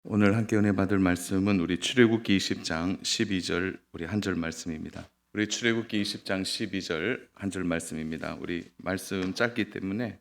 오늘 함께 은혜 받을 말씀은 우리 출애굽기 20장 12절 우리 한 절 말씀입니다. 우리 출애굽기 20장 12절 한 절 말씀입니다. 우리 말씀 짧기 때문에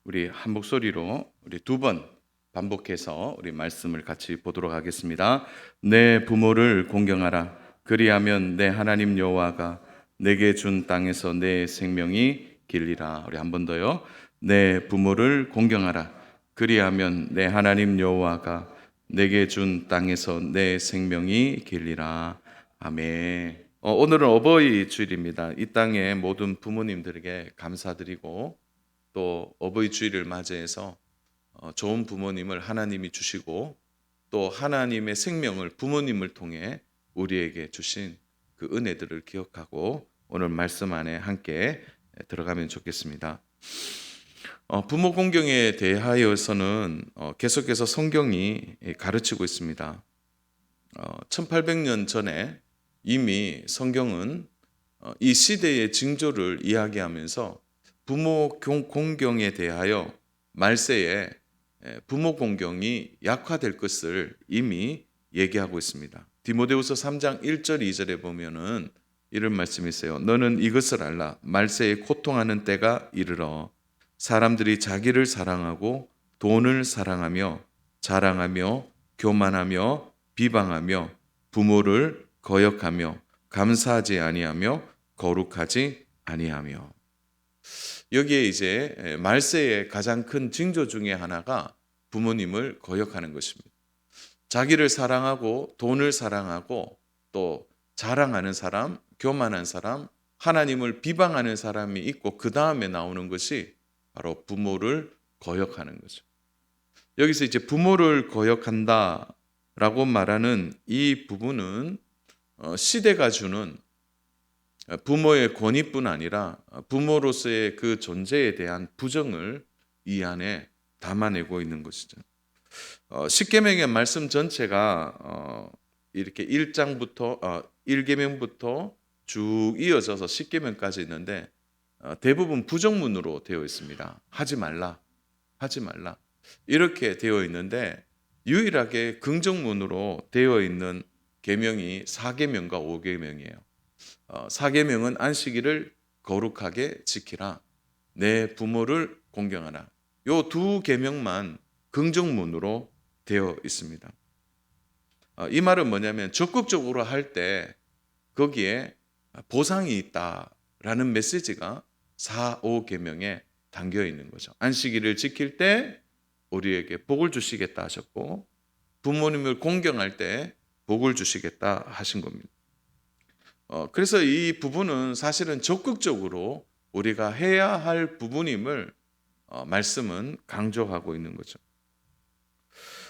우리 한 목소리로 우리 두 번 반복해서 우리 말씀을 같이 보도록 하겠습니다. 내 부모를 공경하라. 그리하면 내 하나님 여호와가 내게 준 땅에서 내 생명이 길리라. 우리 한 번 더요. 내 부모를 공경하라. 그리하면 내 하나님 여호와가 내게 준 땅에서 내 생명이 길리라. 아멘. 오늘은 어버이 주일입니다. 이 땅의 모든 부모님들에게 감사드리고 또 어버이 주일을 맞이해서 좋은 부모님을 하나님이 주시고 또 하나님의 생명을 부모님을 통해 우리에게 주신 그 은혜들을 기억하고 오늘 말씀 안에 함께 들어가면 좋겠습니다. 부모 공경에 대하여서는 계속해서 성경이 가르치고 있습니다. 1800년 전에 이미 성경은 이 시대의 징조를 이야기하면서 부모 공경에 대하여 말세에 부모 공경이 약화될 것을 이미 얘기하고 있습니다. 디모데후서 3장 1절 2절에 보면은 이런 말씀이 있어요. 너는 이것을 알라. 말세에 고통하는 때가 이르러 사람들이 자기를 사랑하고 돈을 사랑하며 자랑하며 교만하며 비방하며 부모를 거역하며 감사하지 아니하며 거룩하지 아니하며. 여기에 이제 말세의 가장 큰 징조 중에 하나가 부모님을 거역하는 것입니다. 자기를 사랑하고 돈을 사랑하고 또 자랑하는 사람, 교만한 사람, 하나님을 비방하는 사람이 있고 그 다음에 나오는 것이 바로 부모를 거역하는 거죠. 여기서 이제 부모를 거역한다라고 말하는 이 부분은 시대가 주는 부모의 권위뿐 아니라 부모로서의 그 존재에 대한 부정을 이 안에 담아내고 있는 것이죠. 십계명의 말씀 전체가 이렇게 1계명부터 쭉 이어져서 십계명까지 있는데 대부분 부정문으로 되어 있습니다. 하지 말라, 하지 말라 이렇게 되어 있는데 유일하게 긍정문으로 되어 있는 계명이 4계명과 5계명이에요. 4계명은 안식일을 거룩하게 지키라, 내 부모를 공경하라. 요 두 계명만 긍정문으로 되어 있습니다. 이 말은 뭐냐면 적극적으로 할 때 거기에 보상이 있다라는 메시지가 4, 5계명에 담겨 있는 거죠. 안식일을 지킬 때 우리에게 복을 주시겠다 하셨고 부모님을 공경할 때 복을 주시겠다 하신 겁니다. 그래서 이 부분은 사실은 적극적으로 우리가 해야 할 부분임을 말씀은 강조하고 있는 거죠.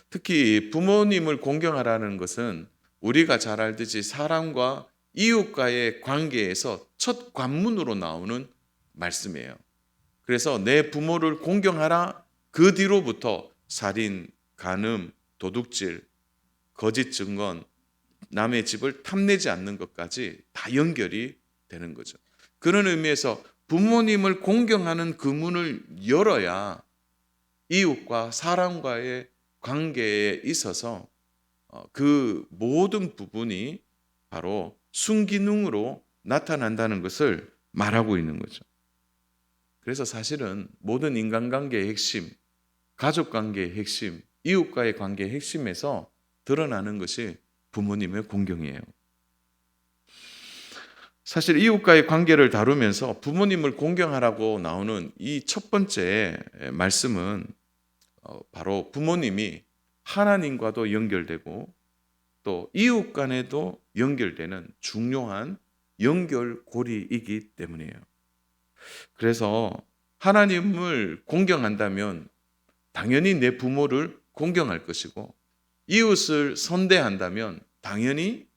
특히 부모님을 공경하라는 것은 우리가 잘 알듯이 사람과 이웃과의 관계에서 첫 관문으로 나오는 말씀이에요. 그래서 내 부모를 공경하라, 그 뒤로부터 살인, 간음, 도둑질, 거짓 증언, 남의 집을 탐내지 않는 것까지 다 연결이 되는 거죠. 그런 의미에서 부모님을 공경하는 그 문을 열어야 이웃과 사람과의 관계에 있어서 그 모든 부분이 바로 순기능으로 나타난다는 것을 말하고 있는 거죠. 그래서 사실은 모든 인간관계의 핵심, 가족관계의 핵심, 이웃과의 관계의 핵심에서 드러나는 것이 부모님의 공경이에요. 사실 이웃과의 관계를 다루면서 부모님을 공경하라고 나오는 이 첫 번째 말씀은 바로 부모님이 하나님과도 연결되고 또 이웃 간에도 연결되는 중요한 연결고리이기 때문이에요. 그래서 하나님을 공경한다면 당연히 내 부모를 공경할 것이고 이웃을 선대한다면 당연히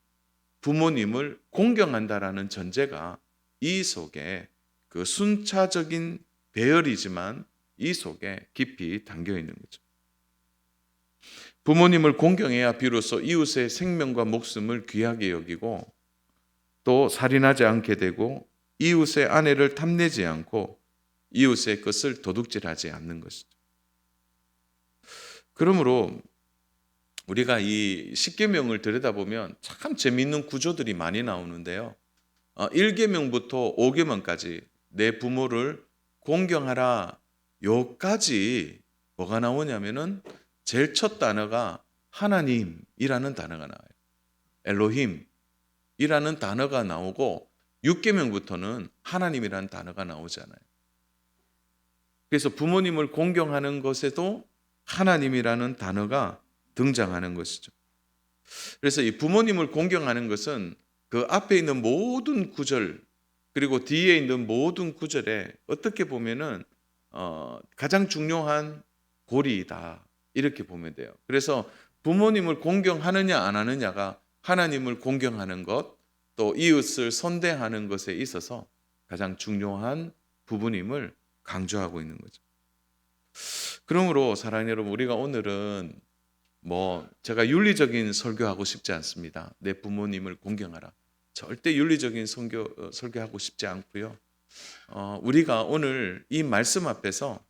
부모님을 공경한다라는 전제가 이 속에 그 순차적인 배열이지만 이 속에 깊이 담겨 있는 거죠. 부모님을 공경해야 비로소 이웃의 생명과 목숨을 귀하게 여기고 또 살인하지 않게 되고 이웃의 아내를 탐내지 않고 이웃의 것을 도둑질하지 않는 것이죠. 그러므로 우리가 이 십계명을 들여다보면 참 재미있는 구조들이 많이 나오는데요. 1계명부터 5계명까지 내 부모를 공경하라 요까지 뭐가 나오냐면은 제일 첫 단어가 하나님이라는 단어가 나와요. 엘로힘이라는 단어가 나오고 6계명부터는 하나님이라는 단어가 나오잖아요. 그래서 부모님을 공경하는 것에도 하나님이라는 단어가 등장하는 것이죠. 그래서 이 부모님을 공경하는 것은 그 앞에 있는 모든 구절 그리고 뒤에 있는 모든 구절에 어떻게 보면은 가장 중요한 고리이다 이렇게 보면 돼요. 그래서 부모님을 공경하느냐 안 하느냐가 하나님을 공경하는 것, 또 이웃을 선대하는 것에 있어서 가장 중요한 부분임을 강조하고 있는 거죠. 그러므로 사랑하는 여러분, 우리가 오늘은 제가 윤리적인 설교하고 싶지 않습니다. 내 부모님을 공경하라. 절대 윤리적인 설교하고 싶지 않고요. 우리가 오늘 이 말씀 앞에서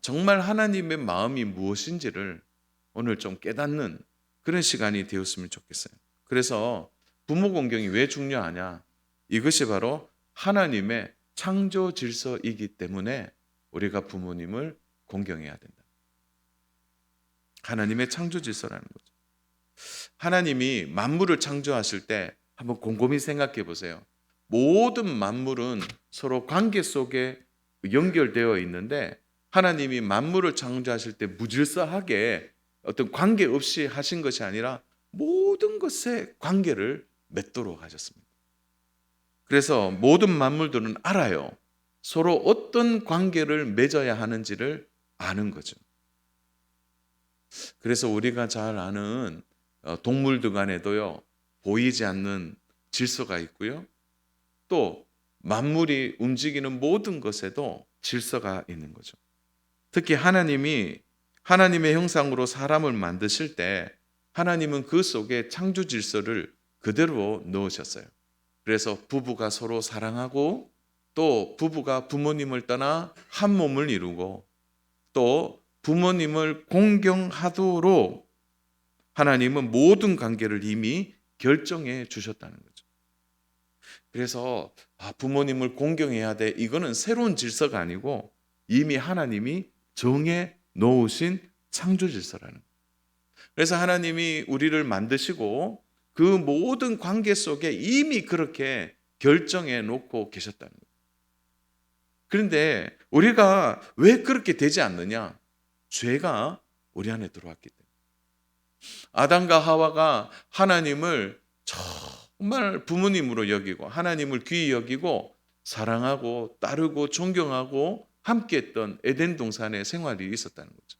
정말 하나님의 마음이 무엇인지를 오늘 좀 깨닫는 그런 시간이 되었으면 좋겠어요. 그래서 부모 공경이 왜 중요하냐? 이것이 바로 하나님의 창조 질서이기 때문에 우리가 부모님을 공경해야 된다. 하나님의 창조 질서라는 거죠. 하나님이 만물을 창조하실 때 한번 곰곰이 생각해 보세요. 모든 만물은 서로 관계 속에 연결되어 있는데 하나님이 만물을 창조하실 때 무질서하게 어떤 관계 없이 하신 것이 아니라 모든 것에 관계를 맺도록 하셨습니다. 그래서 모든 만물들은 알아요. 서로 어떤 관계를 맺어야 하는지를 아는 거죠. 그래서 우리가 잘 아는 동물들 간에도요, 보이지 않는 질서가 있고요. 또 만물이 움직이는 모든 것에도 질서가 있는 거죠. 특히 하나님의 형상으로 사람을 만드실 때 하나님은 그 속에 창조 질서를 그대로 넣으셨어요. 그래서 부부가 서로 사랑하고 또 부부가 부모님을 떠나 한 몸을 이루고 또 부모님을 공경하도록 하나님은 모든 관계를 이미 결정해 주셨다는 거죠. 그래서 부모님을 공경해야 돼. 이거는 새로운 질서가 아니고 이미 하나님이 정해 놓으신 창조 질서라는 거예요. 그래서 하나님이 우리를 만드시고 그 모든 관계 속에 이미 그렇게 결정해 놓고 계셨다는 거예요. 그런데 우리가 왜 그렇게 되지 않느냐? 죄가 우리 안에 들어왔기 때문에. 아담과 하와가 하나님을 정말 부모님으로 여기고 하나님을 귀히 여기고 사랑하고 따르고 존경하고 함께했던 에덴 동산의 생활이 있었다는 거죠.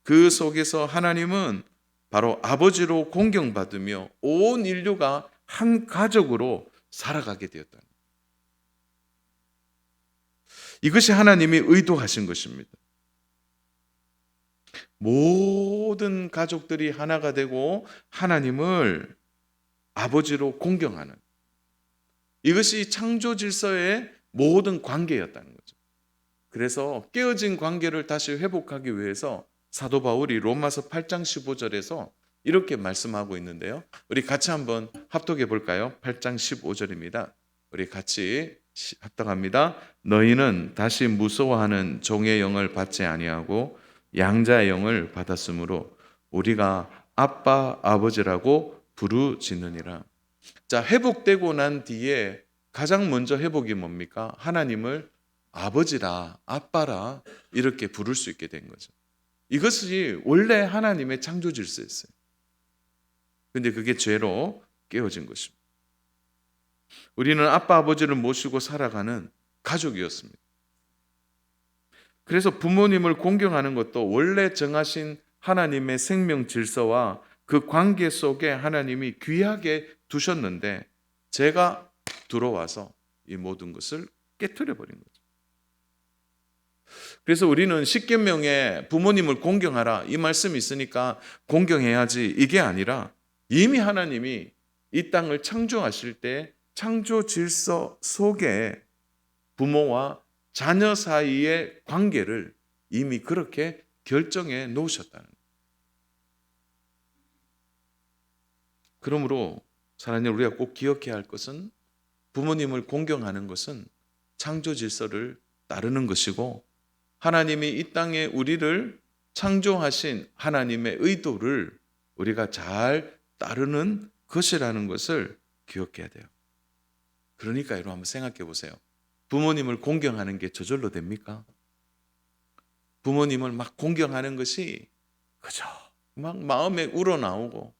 그 속에서 하나님은 바로 아버지로 공경받으며 온 인류가 한 가족으로 살아가게 되었다는 거예요. 이것이 하나님이 의도하신 것입니다. 모든 가족들이 하나가 되고 하나님을 아버지로 공경하는 이것이 창조 질서의 모든 관계였다는 거죠. 그래서 깨어진 관계를 다시 회복하기 위해서 사도 바울이 로마서 8장 15절에서 이렇게 말씀하고 있는데요. 우리 같이 한번 합독해 볼까요? 8장 15절입니다. 우리 같이 합독합니다. 너희는 다시 무서워하는 종의 영을 받지 아니하고 양자의 영을 받았으므로 우리가 아빠 아버지라고 부르짖느니라. 자, 회복되고 난 뒤에 가장 먼저 회복이 뭡니까? 하나님을 아버지라, 아빠라 이렇게 부를 수 있게 된 거죠. 이것이 원래 하나님의 창조 질서였어요. 근데 그게 죄로 깨어진 것입니다. 우리는 아빠 아버지를 모시고 살아가는 가족이었습니다. 그래서 부모님을 공경하는 것도 원래 정하신 하나님의 생명 질서와 그 관계 속에 하나님이 귀하게 두셨는데 죄가 들어와서 이 모든 것을 깨트려 버린 거죠. 그래서 우리는 십계명에 부모님을 공경하라 이 말씀이 있으니까 공경해야지 이게 아니라 이미 하나님이 이 땅을 창조하실 때 창조 질서 속에 부모와 자녀 사이의 관계를 이미 그렇게 결정해 놓으셨다는 거예요. 그러므로 사랑하는 우리가 꼭 기억해야 할 것은 부모님을 공경하는 것은 창조 질서를 따르는 것이고 하나님이 이 땅에 우리를 창조하신 하나님의 의도를 우리가 잘 따르는 것이라는 것을 기억해야 돼요. 그러니까 여러분 한번 생각해 보세요. 부모님을 공경하는 게 저절로 됩니까? 부모님을 막 공경하는 것이 그저 막 마음에 우러나오고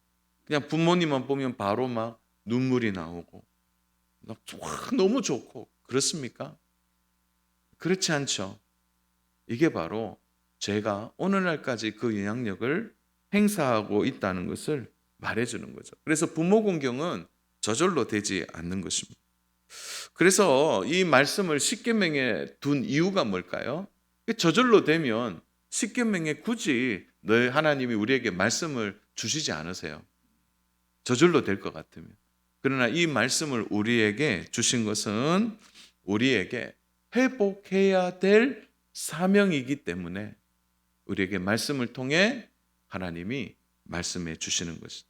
그냥 부모님만 보면 바로 막 눈물이 나오고 막 너무 좋고 그렇습니까? 그렇지 않죠. 이게 바로 죄가 오늘날까지 그 영향력을 행사하고 있다는 것을 말해주는 거죠. 그래서 부모 공경은 저절로 되지 않는 것입니다. 그래서 이 말씀을 십계명에 둔 이유가 뭘까요? 저절로 되면 십계명에 굳이 너희 하나님이 우리에게 말씀을 주시지 않으세요. 저절로 될 것 같으면. 그러나 이 말씀을 우리에게 주신 것은 우리에게 회복해야 될 사명이기 때문에 우리에게 말씀을 통해 하나님이 말씀해 주시는 것이죠.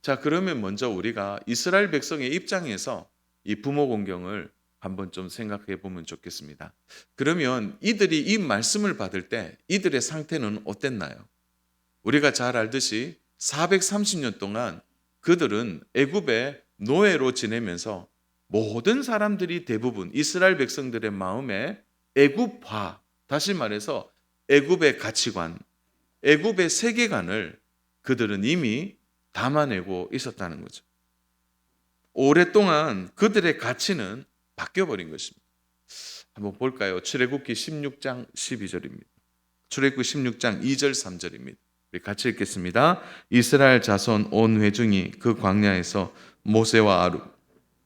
자, 그러면 먼저 우리가 이스라엘 백성의 입장에서 이 부모 공경을 한번 좀 생각해 보면 좋겠습니다. 그러면 이들이 이 말씀을 받을 때 이들의 상태는 어땠나요? 우리가 잘 알듯이 430년 동안 그들은 애굽의 노예로 지내면서 모든 사람들이 대부분 이스라엘 백성들의 마음에 애굽화, 다시 말해서 애굽의 가치관, 애굽의 세계관을 그들은 이미 담아내고 있었다는 거죠. 오랫동안 그들의 가치는 바뀌어버린 것입니다. 한번 볼까요? 출애굽기 16장 12절입니다. 출애굽기 16장 2절 3절입니다. 우리 같이 읽겠습니다. 이스라엘 자손 온 회중이 그 광야에서 모세와 아론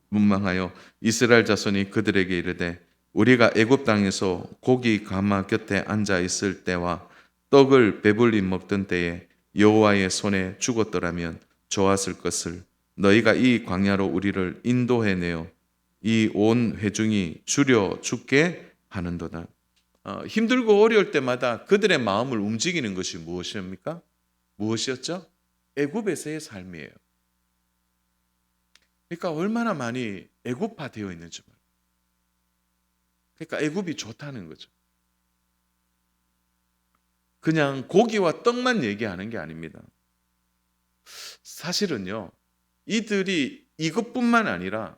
문망하여 이스라엘 자손이 그들에게 이르되 우리가 애굽 땅에서 고기 가마 곁에 앉아 있을 때와 떡을 배불리 먹던 때에 여호와의 손에 죽었더라면 좋았을 것을 너희가 이 광야로 우리를 인도해내어 이 온 회중이 주려 죽게 하는도다. 힘들고 어려울 때마다 그들의 마음을 움직이는 것이 무엇입니까? 무엇이었죠? 애굽에서의 삶이에요. 그러니까 얼마나 많이 애굽화되어 있는지 말이에요. 그러니까 애굽이 좋다는 거죠. 그냥 고기와 떡만 얘기하는 게 아닙니다. 사실은요, 이들이 이것뿐만 아니라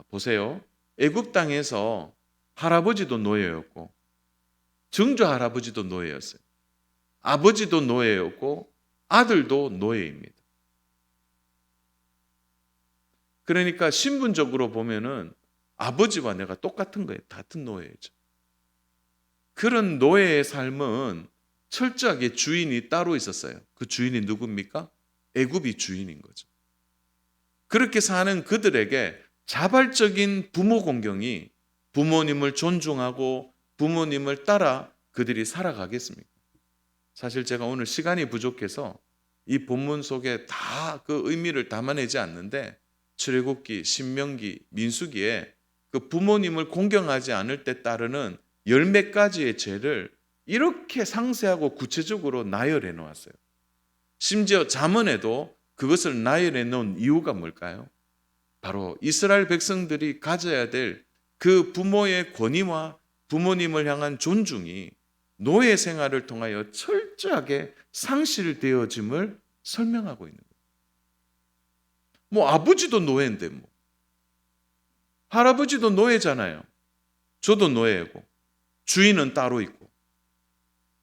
보세요. 애굽 땅에서 할아버지도 노예였고 증조 할아버지도 노예였어요. 아버지도 노예였고 아들도 노예입니다. 그러니까 신분적으로 보면은 아버지와 내가 똑같은 거예요. 같은 노예죠. 그런 노예의 삶은 철저하게 주인이 따로 있었어요. 그 주인이 누굽니까? 애굽이 주인인 거죠. 그렇게 사는 그들에게 자발적인 부모 공경이 부모님을 존중하고 부모님을 따라 그들이 살아가겠습니까? 사실 제가 오늘 시간이 부족해서 이 본문 속에 다 그 의미를 담아내지 않는데 출애굽기, 신명기, 민수기에 그 부모님을 공경하지 않을 때 따르는 열 몇 가지의 죄를 이렇게 상세하고 구체적으로 나열해 놓았어요. 심지어 잠언에도 그것을 나열해 놓은 이유가 뭘까요? 바로 이스라엘 백성들이 가져야 될 그 부모의 권위와 부모님을 향한 존중이 노예 생활을 통하여 철저하게 상실되어짐을 설명하고 있는 거예요. 뭐 아버지도 노예인데 뭐 할아버지도 노예잖아요. 저도 노예고 주인은 따로 있고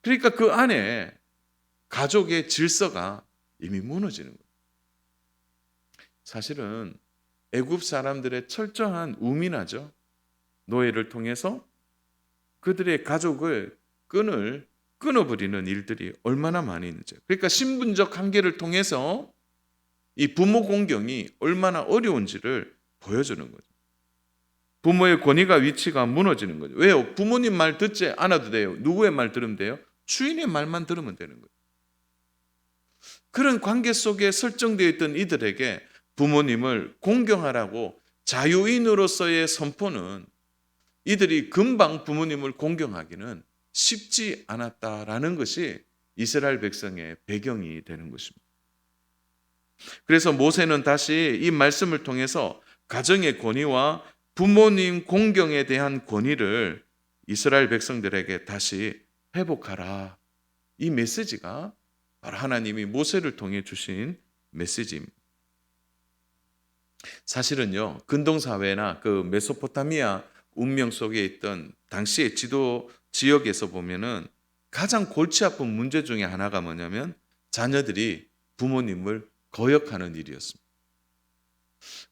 그러니까 그 안에 가족의 질서가 이미 무너지는 거예요. 사실은 애굽 사람들의 철저한 우민화죠. 노예를 통해서 그들의 가족을 끊어버리는 일들이 얼마나 많이 있는지. 그러니까 신분적 한계를 통해서 이 부모 공경이 얼마나 어려운지를 보여주는 거죠. 부모의 권위가 위치가 무너지는 거죠. 왜요? 부모님 말 듣지 않아도 돼요. 누구의 말 들으면 돼요? 주인의 말만 들으면 되는 거예요. 그런 관계 속에 설정되어 있던 이들에게 부모님을 공경하라고 자유인으로서의 선포는 이들이 금방 부모님을 공경하기는 쉽지 않았다라는 것이 이스라엘 백성의 배경이 되는 것입니다. 그래서 모세는 다시 이 말씀을 통해서 가정의 권위와 부모님 공경에 대한 권위를 이스라엘 백성들에게 다시 회복하라. 이 메시지가 바로 하나님이 모세를 통해 주신 메시지입니다. 사실은요, 근동사회나 그 메소포타미아 운명 속에 있던 당시의 지도 지역에서 보면은 가장 골치 아픈 문제 중에 하나가 뭐냐면 자녀들이 부모님을 거역하는 일이었습니다.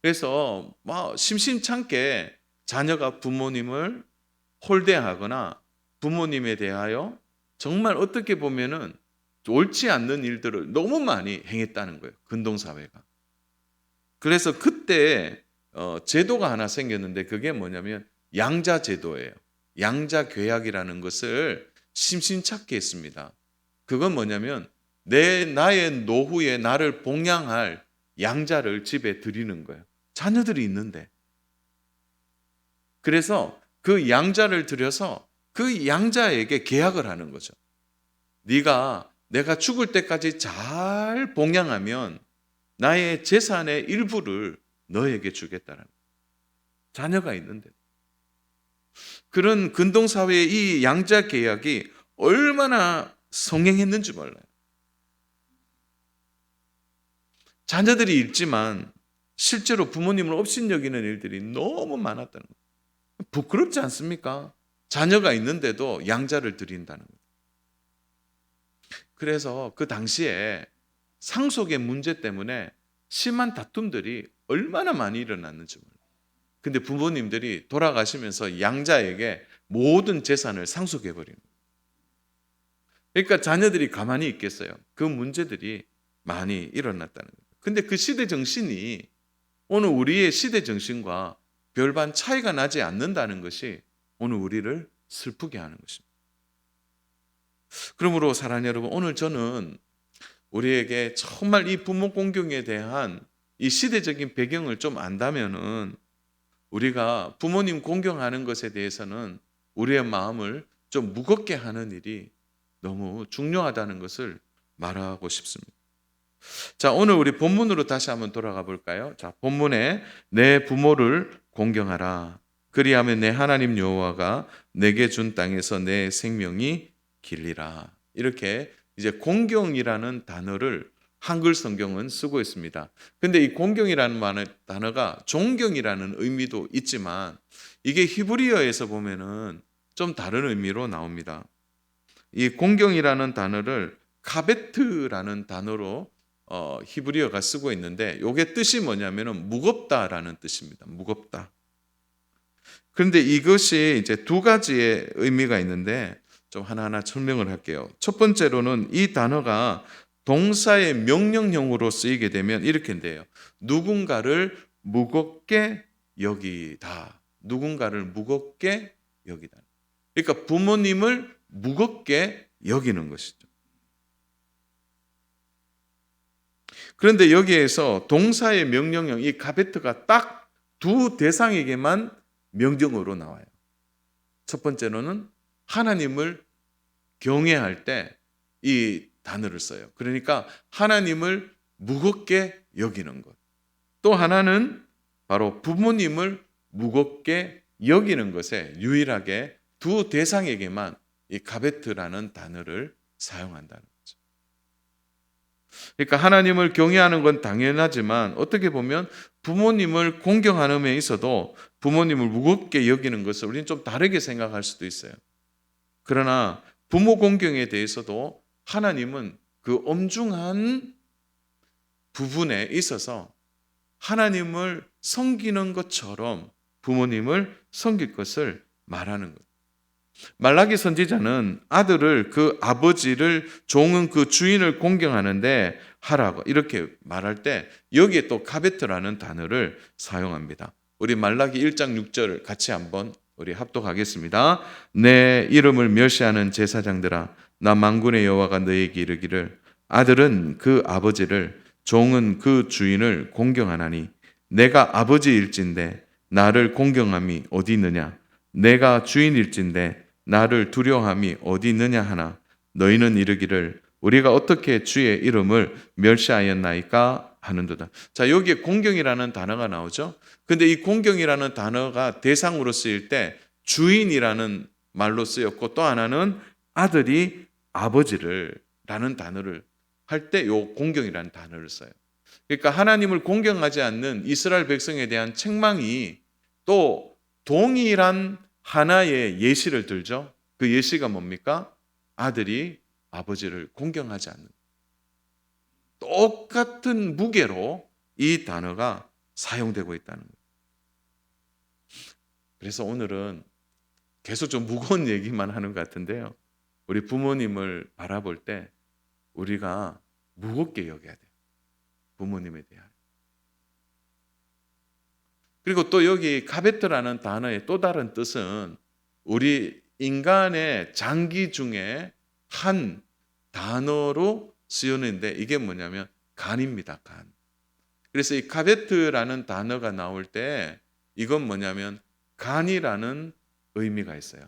그래서 심심찮게 자녀가 부모님을 홀대하거나 부모님에 대하여 정말 어떻게 보면은 옳지 않는 일들을 너무 많이 행했다는 거예요. 근동사회가. 그래서 그때 제도가 하나 생겼는데 그게 뭐냐면 양자 제도예요. 양자 괴약이라는 것을 심심찮게 했습니다. 그건 뭐냐면 나의 노후에 나를 봉양할 양자를 집에 들이는 거예요. 자녀들이 있는데. 그래서 그 양자를 들여서 그 양자에게 계약을 하는 거죠. 내가 죽을 때까지 잘 봉양하면 나의 재산의 일부를 너에게 주겠다는 거예요. 자녀가 있는데. 그런 근동사회의 이 양자 계약이 얼마나 성행했는지 몰라요. 자녀들이 있지만 실제로 부모님을 업신여기는 일들이 너무 많았다는 거예요. 부끄럽지 않습니까? 자녀가 있는데도 양자를 드린다는 거예요. 그래서 그 당시에 상속의 문제 때문에 심한 다툼들이 얼마나 많이 일어났는지 몰라요. 근데 부모님들이 돌아가시면서 양자에게 모든 재산을 상속해버린 거예요. 그러니까 자녀들이 가만히 있겠어요. 그 문제들이 많이 일어났다는 거예요. 근데 그 시대 정신이 오늘 우리의 시대 정신과 별반 차이가 나지 않는다는 것이 오늘 우리를 슬프게 하는 것입니다. 그러므로 사랑하는 여러분, 오늘 저는 우리에게 정말 이 부모 공경에 대한 이 시대적인 배경을 좀 안다면은 우리가 부모님 공경하는 것에 대해서는 우리의 마음을 좀 무겁게 하는 일이 너무 중요하다는 것을 말하고 싶습니다. 자, 오늘 우리 본문으로 다시 한번 돌아가 볼까요? 자, 본문에 내 부모를 공경하라. 그리하면 내 하나님 여호와가 내게 준 땅에서 내 생명이 길리라. 이렇게 이제 공경이라는 단어를 한글 성경은 쓰고 있습니다. 근데 이 공경이라는 단어가 존경이라는 의미도 있지만 이게 히브리어에서 보면은 좀 다른 의미로 나옵니다. 이 공경이라는 단어를 카베트라는 단어로 히브리어가 쓰고 있는데 이게 뜻이 뭐냐면은 무겁다라는 뜻입니다. 무겁다. 그런데 이것이 이제 두 가지의 의미가 있는데 좀 하나하나 설명을 할게요. 첫 번째로는 이 단어가 동사의 명령형으로 쓰이게 되면 이렇게 돼요. 누군가를 무겁게 여기다. 누군가를 무겁게 여기다. 그러니까 부모님을 무겁게 여기는 것이죠. 그런데 여기에서 동사의 명령형, 이 가베트가 딱 두 대상에게만 명령어로 나와요. 첫 번째로는 하나님을 경외할 때 이 단어를 써요. 그러니까 하나님을 무겁게 여기는 것. 또 하나는 바로 부모님을 무겁게 여기는 것에 유일하게 두 대상에게만 이 가베트라는 단어를 사용한다는 거죠. 그러니까 하나님을 경외하는 건 당연하지만 어떻게 보면 부모님을 공경하는 데 있어도 부모님을 무겁게 여기는 것을 우리는 좀 다르게 생각할 수도 있어요. 그러나 부모 공경에 대해서도 하나님은 그 엄중한 부분에 있어서 하나님을 섬기는 것처럼 부모님을 섬길 것을 말하는 것. 말라기 선지자는 아들을 그 아버지를 종은 그 주인을 공경하는데 하라고 이렇게 말할 때 여기에 또 카베트라는 단어를 사용합니다. 우리 말라기 1장 6절 같이 한번 우리 합독하겠습니다. 내 이름을 멸시하는 제사장들아 나 만군의 여호와가 너에게 이르기를 아들은 그 아버지를 종은 그 주인을 공경하나니 내가 아버지일진데 나를 공경함이 어디 있느냐 내가 주인일진데 나를 두려워함이 어디 있느냐 하나 너희는 이르기를 우리가 어떻게 주의 이름을 멸시하였나이까 하는도다. 자, 여기에 공경이라는 단어가 나오죠. 근데 이 공경이라는 단어가 대상으로 쓰일 때 주인이라는 말로 쓰였고, 또 하나는 아들이 아버지를 라는 단어를 할 때 요 공경이라는 단어를 써요. 그러니까 하나님을 공경하지 않는 이스라엘 백성에 대한 책망이 또 동일한 하나의 예시를 들죠. 그 예시가 뭡니까? 아들이 아버지를 공경하지 않는, 똑같은 무게로 이 단어가 사용되고 있다는 거예요. 그래서 오늘은 계속 좀 무거운 얘기만 하는 것 같은데요. 우리 부모님을 바라볼 때 우리가 무겁게 여겨야 돼요. 부모님에 대한. 그리고 또 여기 카베트라는 단어의 또 다른 뜻은 우리 인간의 장기 중에 한 단어로 쓰여있는데, 이게 뭐냐면 간입니다. 간. 그래서 이 카베트라는 단어가 나올 때 이건 뭐냐면 간이라는 의미가 있어요.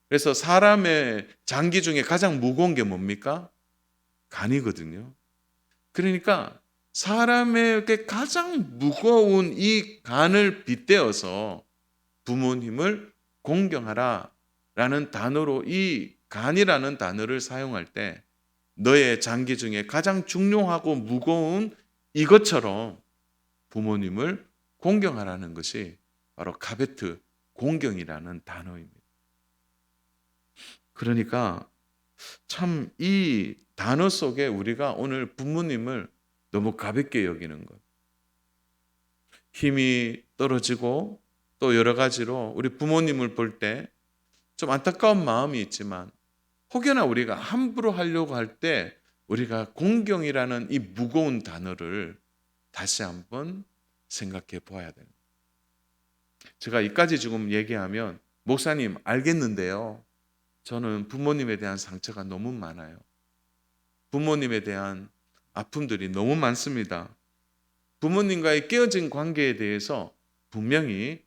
그래서 사람의 장기 중에 가장 무거운 게 뭡니까? 간이거든요. 그러니까 사람에게 가장 무거운 이 간을 빗대어서 부모님을 공경하라 라는 단어로 이 간이라는 단어를 사용할 때 너의 장기 중에 가장 중요하고 무거운 이것처럼 부모님을 공경하라는 것이 바로 카베트, 공경이라는 단어입니다. 그러니까 참 이 단어 속에 우리가 오늘 부모님을 너무 가볍게 여기는 것, 힘이 떨어지고 또 여러 가지로 우리 부모님을 볼 때 좀 안타까운 마음이 있지만, 혹여나 우리가 함부로 하려고 할 때 우리가 공경이라는 이 무거운 단어를 다시 한번 생각해 보아야 됩니다. 제가 이까지 지금 얘기하면 목사님 알겠는데요, 저는 부모님에 대한 상처가 너무 많아요. 부모님에 대한 아픔들이 너무 많습니다. 부모님과의 깨어진 관계에 대해서 분명히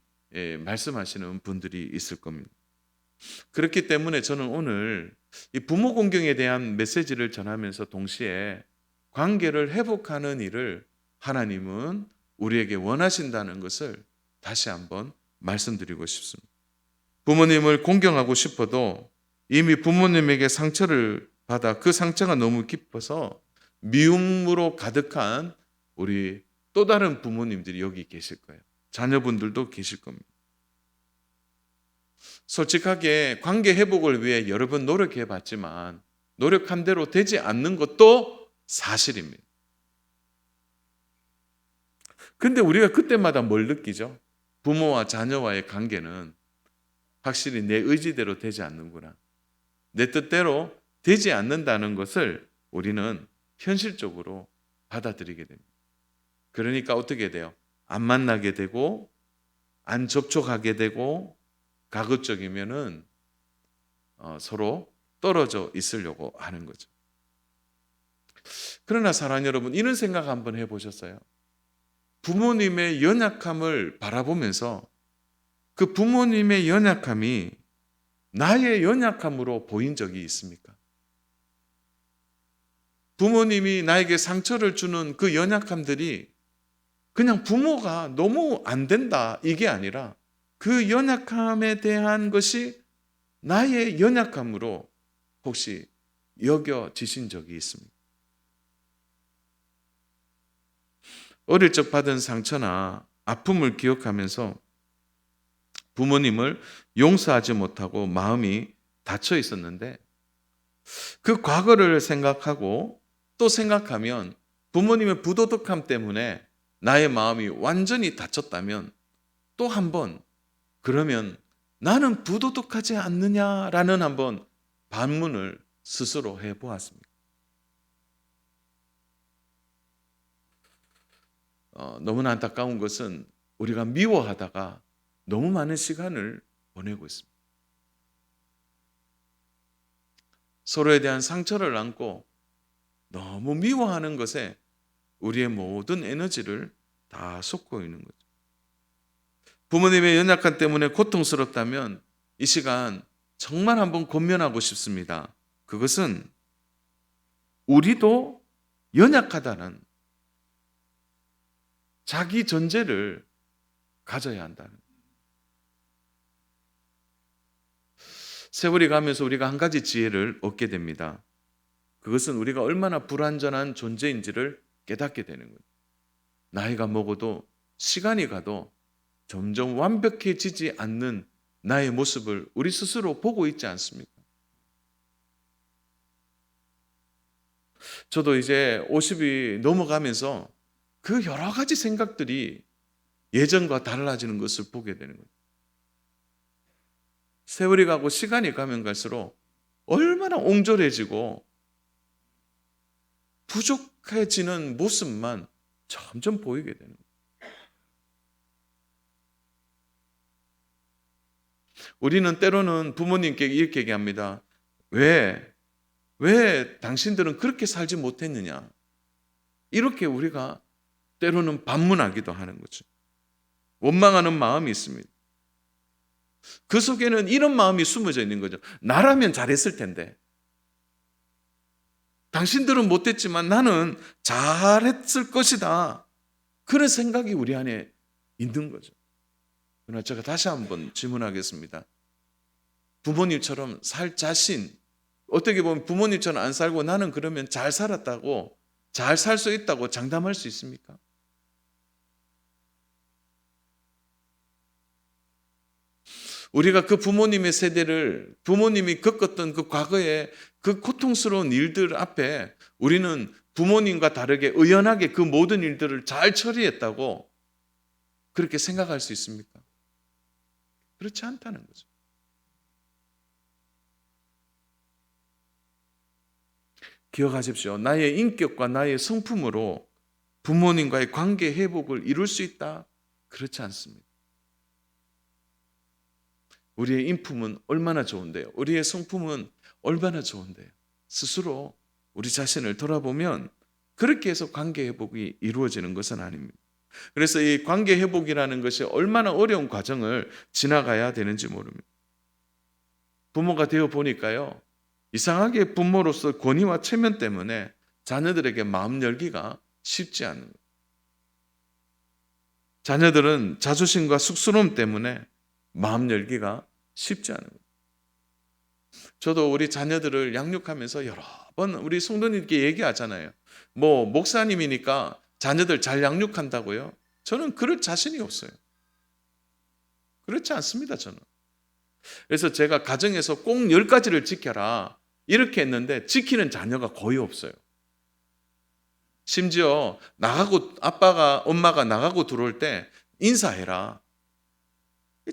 말씀하시는 분들이 있을 겁니다. 그렇기 때문에 저는 오늘 이 부모 공경에 대한 메시지를 전하면서 동시에 관계를 회복하는 일을 하나님은 우리에게 원하신다는 것을 다시 한번 말씀드리고 싶습니다. 부모님을 공경하고 싶어도 이미 부모님에게 상처를 받아 그 상처가 너무 깊어서 미움으로 가득한 우리 또 다른 부모님들이 여기 계실 거예요. 자녀분들도 계실 겁니다. 솔직하게 관계 회복을 위해 여러 번 노력해 봤지만 노력한 대로 되지 않는 것도 사실입니다. 근데 우리가 그때마다 뭘 느끼죠? 부모와 자녀와의 관계는 확실히 내 의지대로 되지 않는구나, 내 뜻대로 되지 않는다는 것을 우리는 현실적으로 받아들이게 됩니다. 그러니까 어떻게 돼요? 안 만나게 되고 안 접촉하게 되고 가급적이면은 서로 떨어져 있으려고 하는 거죠. 그러나 사랑하는 여러분, 이런 생각 한번 해보셨어요? 부모님의 연약함을 바라보면서 그 부모님의 연약함이 나의 연약함으로 보인 적이 있습니까? 부모님이 나에게 상처를 주는 그 연약함들이 그냥 부모가 너무 안 된다 이게 아니라 그 연약함에 대한 것이 나의 연약함으로 혹시 여겨지신 적이 있습니까? 어릴 적 받은 상처나 아픔을 기억하면서 부모님을 용서하지 못하고 마음이 닫혀 있었는데, 그 과거를 생각하고 또 생각하면 부모님의 부도덕함 때문에 나의 마음이 완전히 닫혔다면 또 한번, 그러면 나는 부도덕하지 않느냐라는 한번 반문을 스스로 해보았습니다. 너무나 안타까운 것은 우리가 미워하다가 너무 많은 시간을 보내고 있습니다. 서로에 대한 상처를 안고 너무 미워하는 것에 우리의 모든 에너지를 다 쏟고 있는 거죠. 부모님의 연약함 때문에 고통스럽다면 이 시간 정말 한번 권면하고 싶습니다. 그것은 우리도 연약하다는, 자기 전제를 가져야 한다는 거예요. 세월이 가면서 우리가 한 가지 지혜를 얻게 됩니다. 그것은 우리가 얼마나 불완전한 존재인지를 깨닫게 되는 거예요. 나이가 먹어도 시간이 가도 점점 완벽해지지 않는 나의 모습을 우리 스스로 보고 있지 않습니까? 저도 이제 50이 넘어가면서 그 여러 가지 생각들이 예전과 달라지는 것을 보게 되는 거예요. 세월이 가고 시간이 가면 갈수록 얼마나 옹졸해지고 부족해지는 모습만 점점 보이게 되는 거예요. 우리는 때로는 부모님께 이렇게 얘기합니다. 왜 당신들은 그렇게 살지 못했느냐? 이렇게 우리가 때로는 반문하기도 하는 거죠. 원망하는 마음이 있습니다. 그 속에는 이런 마음이 숨어져 있는 거죠. 나라면 잘했을 텐데. 당신들은 못했지만 나는 잘했을 것이다. 그런 생각이 우리 안에 있는 거죠. 그러나 제가 다시 한번 질문하겠습니다. 부모님처럼 살 자신, 어떻게 보면 부모님처럼 안 살고 나는 그러면 잘 살았다고, 잘 살 수 있다고 장담할 수 있습니까? 우리가 그 부모님의 세대를, 부모님이 겪었던 그 과거의 그 고통스러운 일들 앞에 우리는 부모님과 다르게 의연하게 그 모든 일들을 잘 처리했다고 그렇게 생각할 수 있습니까? 그렇지 않다는 거죠. 기억하십시오. 나의 인격과 나의 성품으로 부모님과의 관계 회복을 이룰 수 있다? 그렇지 않습니다. 우리의 인품은 얼마나 좋은데요. 우리의 성품은 얼마나 좋은데요. 스스로 우리 자신을 돌아보면 그렇게 해서 관계 회복이 이루어지는 것은 아닙니다. 그래서 이 관계 회복이라는 것이 얼마나 어려운 과정을 지나가야 되는지 모릅니다. 부모가 되어 보니까요. 이상하게 부모로서 권위와 체면 때문에 자녀들에게 마음 열기가 쉽지 않은 거예요. 자녀들은 자존심과 쑥스러움 때문에 마음 열기가 쉽지 않은 거예요. 저도 우리 자녀들을 양육하면서 여러 번 우리 성도님께 얘기하잖아요. 뭐 목사님이니까 자녀들 잘 양육한다고요? 저는 그럴 자신이 없어요. 그렇지 않습니다, 저는. 그래서 제가 가정에서 꼭 10가지를 지켜라 이렇게 했는데 지키는 자녀가 거의 없어요. 심지어 나가고 엄마가 나가고 들어올 때 인사해라.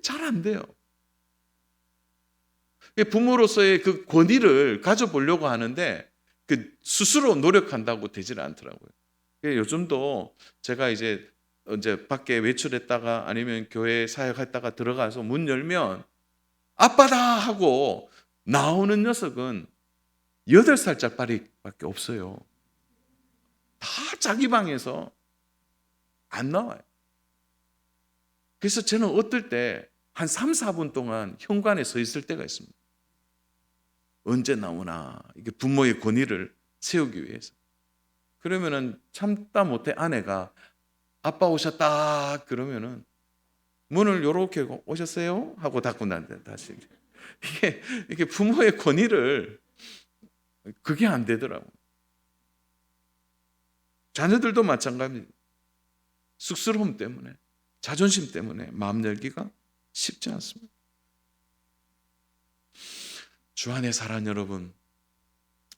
잘 안 돼요. 부모로서의 그 권위를 가져보려고 하는데 그 스스로 노력한다고 되질 않더라고요. 요즘도 제가 이제 밖에 외출했다가 아니면 교회 사역했다가 들어가서 문 열면 아빠다 하고 나오는 녀석은 8살짜리밖에 없어요. 다 자기 방에서 안 나와요. 그래서 저는 어떨 때 한 3, 4분 동안 현관에 서 있을 때가 있습니다. 언제 나오나 이게 부모의 권위를 세우기 위해서. 그러면은 참다 못해 아내가 아빠 오셨다 그러면은 문을 요렇게 오셨어요? 하고 닫고 난데 다시 이게 부모의 권위를 그게 안 되더라고요. 자녀들도 마찬가지입니다. 쑥스러움 때문에 자존심 때문에 마음 열기가 쉽지 않습니다. 주 안에 사랑하는 여러분,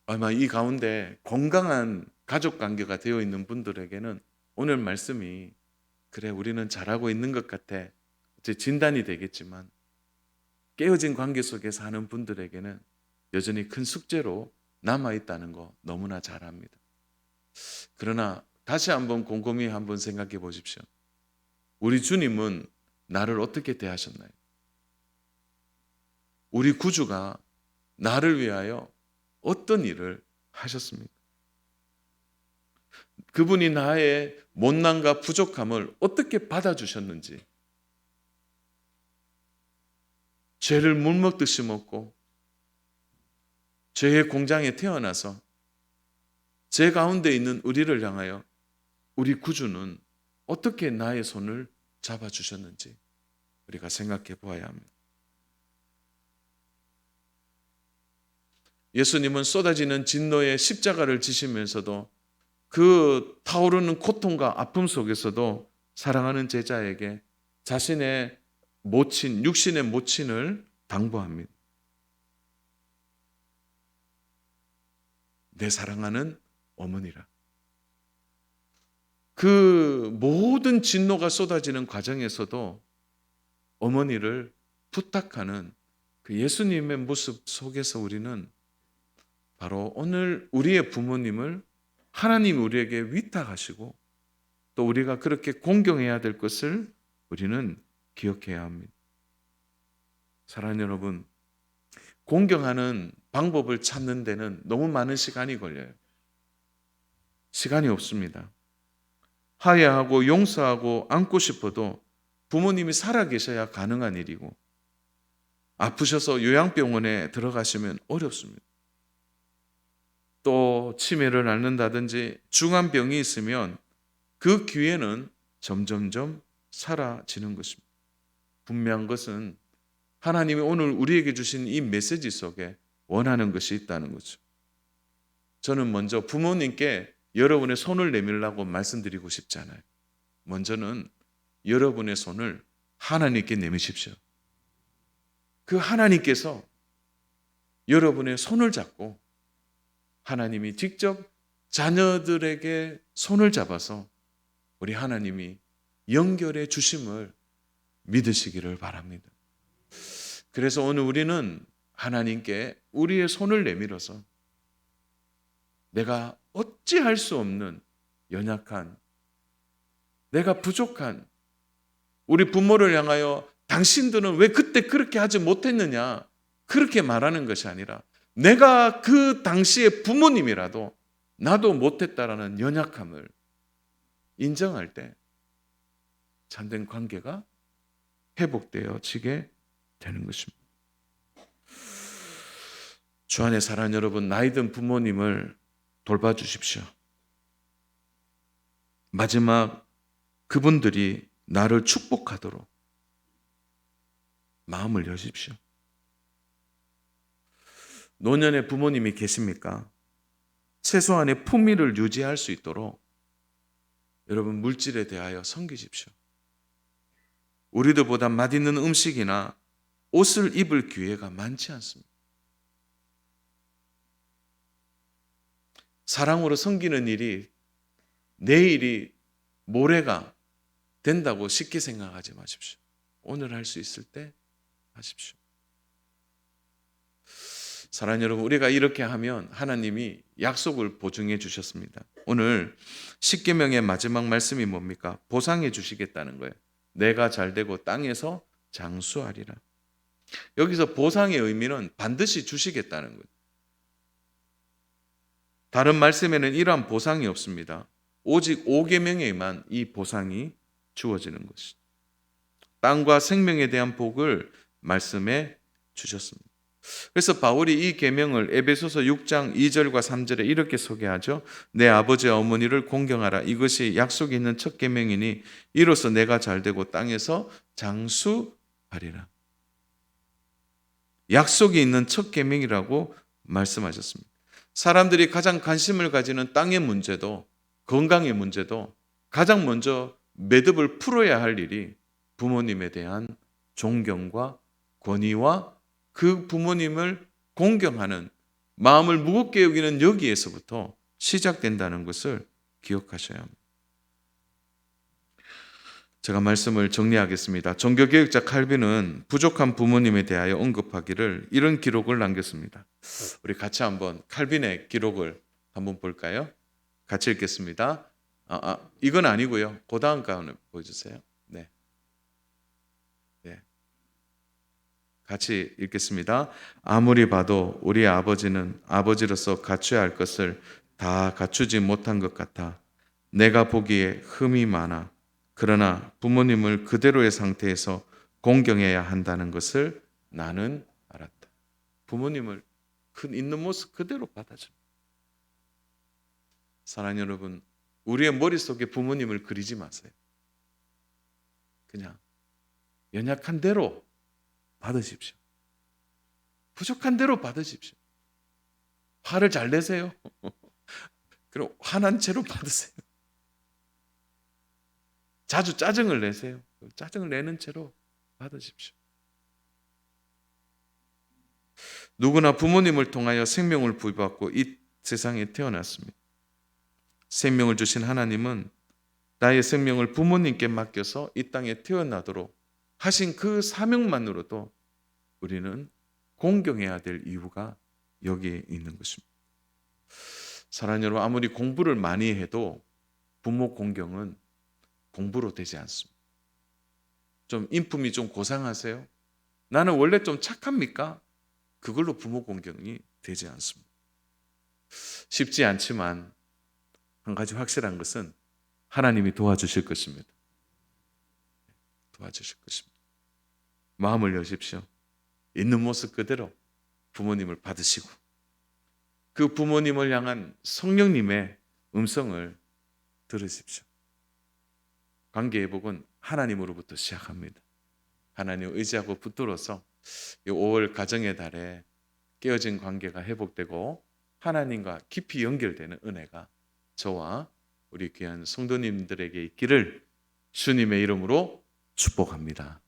아마 이 가운데 건강한 가족 관계가 되어 있는 분들에게는 오늘 말씀이 그래 우리는 잘하고 있는 것 같아 이제 진단이 되겠지만 깨어진 관계 속에 사는 분들에게는 여전히 큰 숙제로 남아있다는 거 너무나 잘 압니다. 그러나 다시 한번 곰곰이 한번 생각해 보십시오. 우리 주님은 나를 어떻게 대하셨나요? 우리 구주가 나를 위하여 어떤 일을 하셨습니까? 그분이 나의 못난과 부족함을 어떻게 받아주셨는지, 죄를 물 먹듯이 먹고 죄의 공장에 태어나서 죄 가운데 있는 우리를 향하여 우리 구주는 어떻게 나의 손을 잡아주셨는지 우리가 생각해 보아야 합니다. 예수님은 쏟아지는 진노의 십자가를 지시면서도 그 타오르는 고통과 아픔 속에서도 사랑하는 제자에게 자신의 모친, 육신의 모친을 당부합니다. 내 사랑하는 어머니라. 그 모든 진노가 쏟아지는 과정에서도 어머니를 부탁하는 그 예수님의 모습 속에서 우리는 바로 오늘 우리의 부모님을 하나님 우리에게 위탁하시고 또 우리가 그렇게 공경해야 될 것을 우리는 기억해야 합니다. 사랑하는 여러분, 공경하는 방법을 찾는 데는 너무 많은 시간이 걸려요. 시간이 없습니다. 화해하고 용서하고 안고 싶어도 부모님이 살아계셔야 가능한 일이고 아프셔서 요양병원에 들어가시면 어렵습니다. 또 치매를 앓는다든지 중한 병이 있으면 그 기회는 점점점 사라지는 것입니다. 분명한 것은 하나님이 오늘 우리에게 주신 이 메시지 속에 원하는 것이 있다는 거죠. 저는 먼저 부모님께 여러분의 손을 내밀라고 말씀드리고 싶지 않아요. 먼저는 여러분의 손을 하나님께 내미십시오. 그 하나님께서 여러분의 손을 잡고 하나님이 직접 자녀들에게 손을 잡아서 우리 하나님이 연결해 주심을 믿으시기를 바랍니다. 그래서 오늘 우리는 하나님께 우리의 손을 내밀어서 내가 어찌할 수 없는 연약한, 내가 부족한 우리 부모를 향하여 당신들은 왜 그때 그렇게 하지 못했느냐 그렇게 말하는 것이 아니라 내가 그 당시의 부모님이라도 나도 못했다라는 연약함을 인정할 때 참된 관계가 회복되어지게 되는 것입니다. 주 안에 사랑하는 여러분, 나이든 부모님을 돌봐주십시오. 마지막 그분들이 나를 축복하도록 마음을 여십시오. 노년의 부모님이 계십니까? 최소한의 품위를 유지할 수 있도록 여러분 물질에 대하여 섬기십시오. 우리들보다 맛있는 음식이나 옷을 입을 기회가 많지 않습니다. 사랑으로 섬기는 일이 내일이 모레가 된다고 쉽게 생각하지 마십시오. 오늘 할 수 있을 때 하십시오. 사랑하는 여러분, 우리가 이렇게 하면 하나님이 약속을 보증해 주셨습니다. 오늘 십계명의 마지막 말씀이 뭡니까? 보상해 주시겠다는 거예요. 내가 잘되고 땅에서 장수하리라. 여기서 보상의 의미는 반드시 주시겠다는 거예요. 다른 말씀에는 이러한 보상이 없습니다. 오직 5계명에만 이 보상이 주어지는 것이죠. 땅과 생명에 대한 복을 말씀해 주셨습니다. 그래서 바울이 이 계명을 에베소서 6장 2절과 3절에 이렇게 소개하죠. 내 아버지와 어머니를 공경하라. 이것이 약속이 있는 첫 계명이니 이로써 내가 잘되고 땅에서 장수하리라. 약속이 있는 첫 계명이라고 말씀하셨습니다. 사람들이 가장 관심을 가지는 땅의 문제도 건강의 문제도 가장 먼저 매듭을 풀어야 할 일이 부모님에 대한 존경과 권위와 그 부모님을 공경하는 마음을 무겁게 여기는 여기에서부터 시작된다는 것을 기억하셔야 합니다. 제가 말씀을 정리하겠습니다. 종교개혁자 칼빈은 부족한 부모님에 대하여 언급하기를 이런 기록을 남겼습니다. 우리 같이 한번 칼빈의 기록을 한번 볼까요? 같이 읽겠습니다. 이건 아니고요. 그 다음 가운데 보여주세요. 네. 같이 읽겠습니다. 아무리 봐도 우리 아버지는 아버지로서 갖춰야 할 것을 다 갖추지 못한 것 같아 내가 보기에 흠이 많아. 그러나 부모님을 그대로의 상태에서 공경해야 한다는 것을 나는 알았다. 부모님을 있는 모습 그대로 받아줍니다. 사랑하는 여러분, 우리의 머릿속에 부모님을 그리지 마세요. 그냥 연약한 대로 받으십시오. 부족한 대로 받으십시오. 화를 잘 내세요. 그럼 화난 채로 받으세요. 자주 짜증을 내세요. 짜증을 내는 채로 받으십시오. 누구나 부모님을 통하여 생명을 부여받고 이 세상에 태어났습니다. 생명을 주신 하나님은 나의 생명을 부모님께 맡겨서 이 땅에 태어나도록 하신 그 사명만으로도 우리는 공경해야 될 이유가 여기에 있는 것입니다. 사랑하는 여러분, 아무리 공부를 많이 해도 부모 공경은 공부로 되지 않습니다. 좀 인품이 좀 고상하세요? 나는 원래 좀 착합니까? 그걸로 부모 공경이 되지 않습니다. 쉽지 않지만 한 가지 확실한 것은 하나님이 도와주실 것입니다. 도와주실 것입니다. 마음을 여십시오. 있는 모습 그대로 부모님을 받으시고 그 부모님을 향한 성령님의 음성을 들으십시오. 관계회복은 하나님으로부터 시작합니다. 하나님 의지하고 붙들어서 5월 가정의 달에 깨어진 관계가 회복되고 하나님과 깊이 연결되는 은혜가 저와 우리 귀한 성도님들에게 있기를 주님의 이름으로 축복합니다.